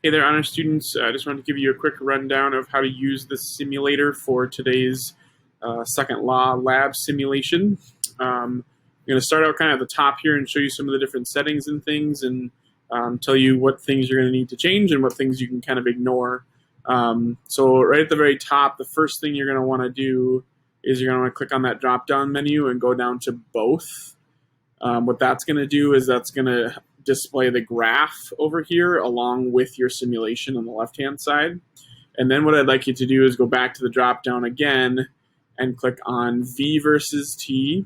Hey there, honor students. I just wanted to give you a quick rundown of how to use the simulator for today's second law lab simulation. I'm going to start out kind of at the top here and show you some of the different settings and things, and tell you what things you're going to need to change and what things you can kind of ignore. So right at the very top, the first thing you're going to want to do is you're going to want to click on that drop-down menu and go down to both. What that's going to do is that's going to display the graph over here along with your simulation on the left-hand side. And then what I'd like you to do is go back to the drop-down again and click on V versus T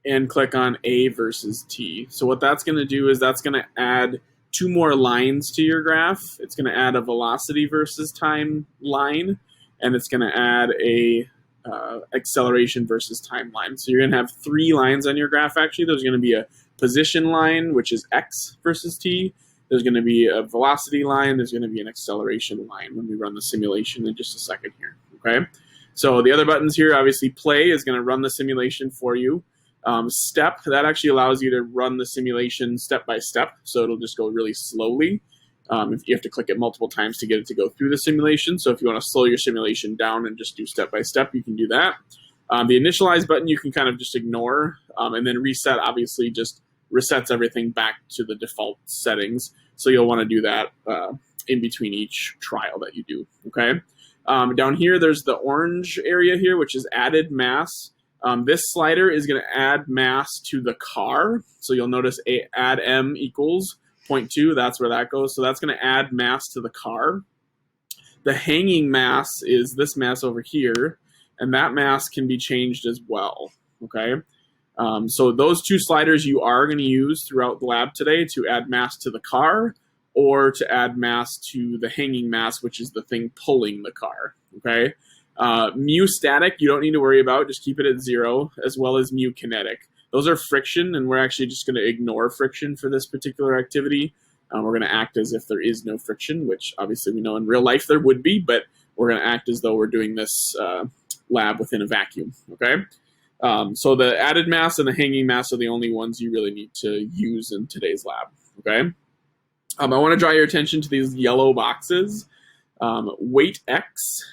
and click on A versus T. So what that's going to do is that's going to add two more lines to your graph. It's going to add a velocity versus time line, and it's going to add a acceleration versus time line. So you're going to have three lines on your graph actually. There's going to be a position line, which is X versus T. There's going to be a velocity line. There's going to be an acceleration line when we run the simulation in just a second here. Okay. So the other buttons here, obviously play is going to run the simulation for you. Step, that actually allows you to run the simulation step by step. So it'll just go really slowly. If you have to click it multiple times to get it to go through the simulation. So if you want to slow your simulation down and just do step by step, you can do that. The initialize button you can kind of just ignore, and then reset obviously just resets everything back to the default settings. So you'll want to do that in between each trial that you do. Okay. Down here, there's the orange area here, which is added mass. This slider is going to add mass to the car. So you'll notice add M equals 0.2. That's where that goes. So that's going to add mass to the car. The hanging mass is this mass over here, and that mass can be changed as well. Okay. So those two sliders you are going to use throughout the lab today to add mass to the car or to add mass to the hanging mass, which is the thing pulling the car. Okay. Mu static, you don't need to worry about. Just keep it at 0, as well as mu kinetic. Those are friction, and we're actually just going to ignore friction for this particular activity. We're going to act as if there is no friction, which obviously we know in real life there would be, but we're going to act as though we're doing this lab within a vacuum. Okay. So the added mass and the hanging mass are the only ones you really need to use in today's lab. Okay. I want to draw your attention to these yellow boxes. Weight X,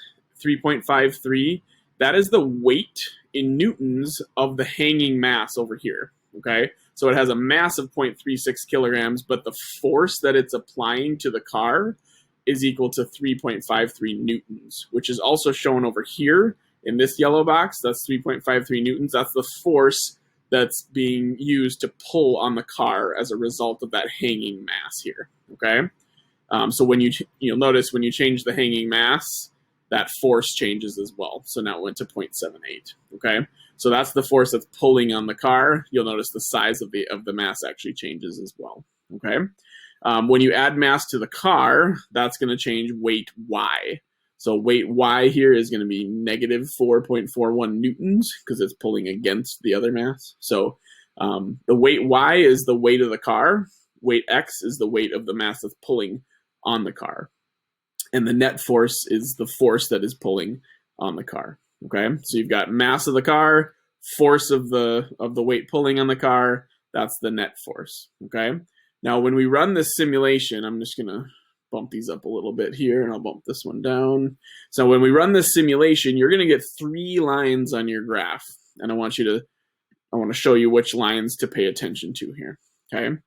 3.53. That is the weight in newtons of the hanging mass over here. Okay. So it has a mass of 0.36 kilograms, but the force that it's applying to the car is equal to 3.53 newtons, which is also shown over here. In this yellow box, that's 3.53 newtons. That's the force that's being used to pull on the car as a result of that hanging mass here. Okay, so when you'll notice when you change the hanging mass, that force changes as well. So now it went to 0.78. Okay, so that's the force that's pulling on the car. You'll notice the size of the mass actually changes as well. Okay, when you add mass to the car, that's going to change weight Y. So weight Y here is going to be negative 4.41 newtons because it's pulling against the other mass. So the weight Y is the weight of the car. Weight X is the weight of the mass that's pulling on the car. And the net force is the force that is pulling on the car. Okay, so you've got mass of the car, force of the weight pulling on the car. That's the net force. Okay, now when we run this simulation, I'm just going to bump these up a little bit here, and I'll bump this one down. So when we run this simulation, you're going to get 3 lines on your graph, and I want to show you which lines to pay attention to here. Okay,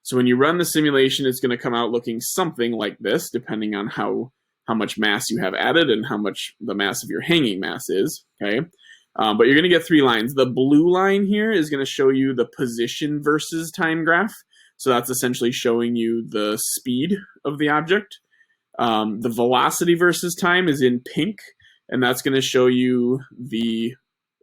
so when you run the simulation, it's going to come out looking something like this, depending on how much mass you have added and how much the mass of your hanging mass is. Okay, but you're going to get 3 lines. The blue line here is going to show you the position versus time graph. So that's essentially showing you the speed of the object. The velocity versus time is in pink, and that's going to show you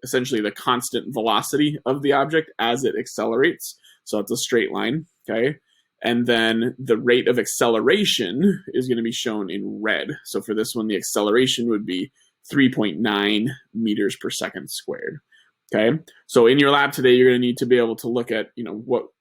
essentially the constant velocity of the object as it accelerates. So it's a straight line, okay? And then the rate of acceleration is going to be shown in red. So for this one, the acceleration would be 3.9 meters per second squared. Okay, so in your lab today, you're going to need to be able to look at,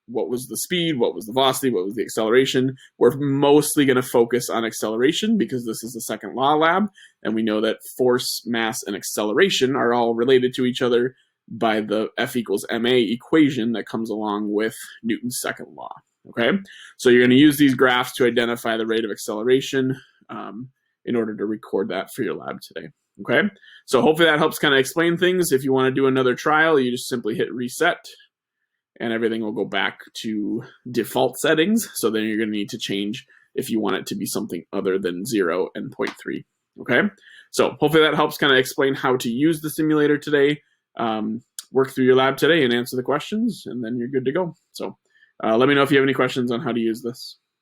what was the speed, what was the velocity, what was the acceleration. We're mostly going to focus on acceleration because this is the second law lab, and we know that force, mass, and acceleration are all related to each other by the F equals ma equation that comes along with Newton's second law. Okay, so you're going to use these graphs to identify the rate of acceleration in order to record that for your lab today. Okay, so hopefully that helps kind of explain things. If you want to do another trial, you just simply hit reset and everything will go back to default settings. So then you're going to need to change if you want it to be something other than 0 and 0.3. Okay, so hopefully that helps kind of explain how to use the simulator today. Work through your lab today and answer the questions, and then you're good to go. So let me know if you have any questions on how to use this.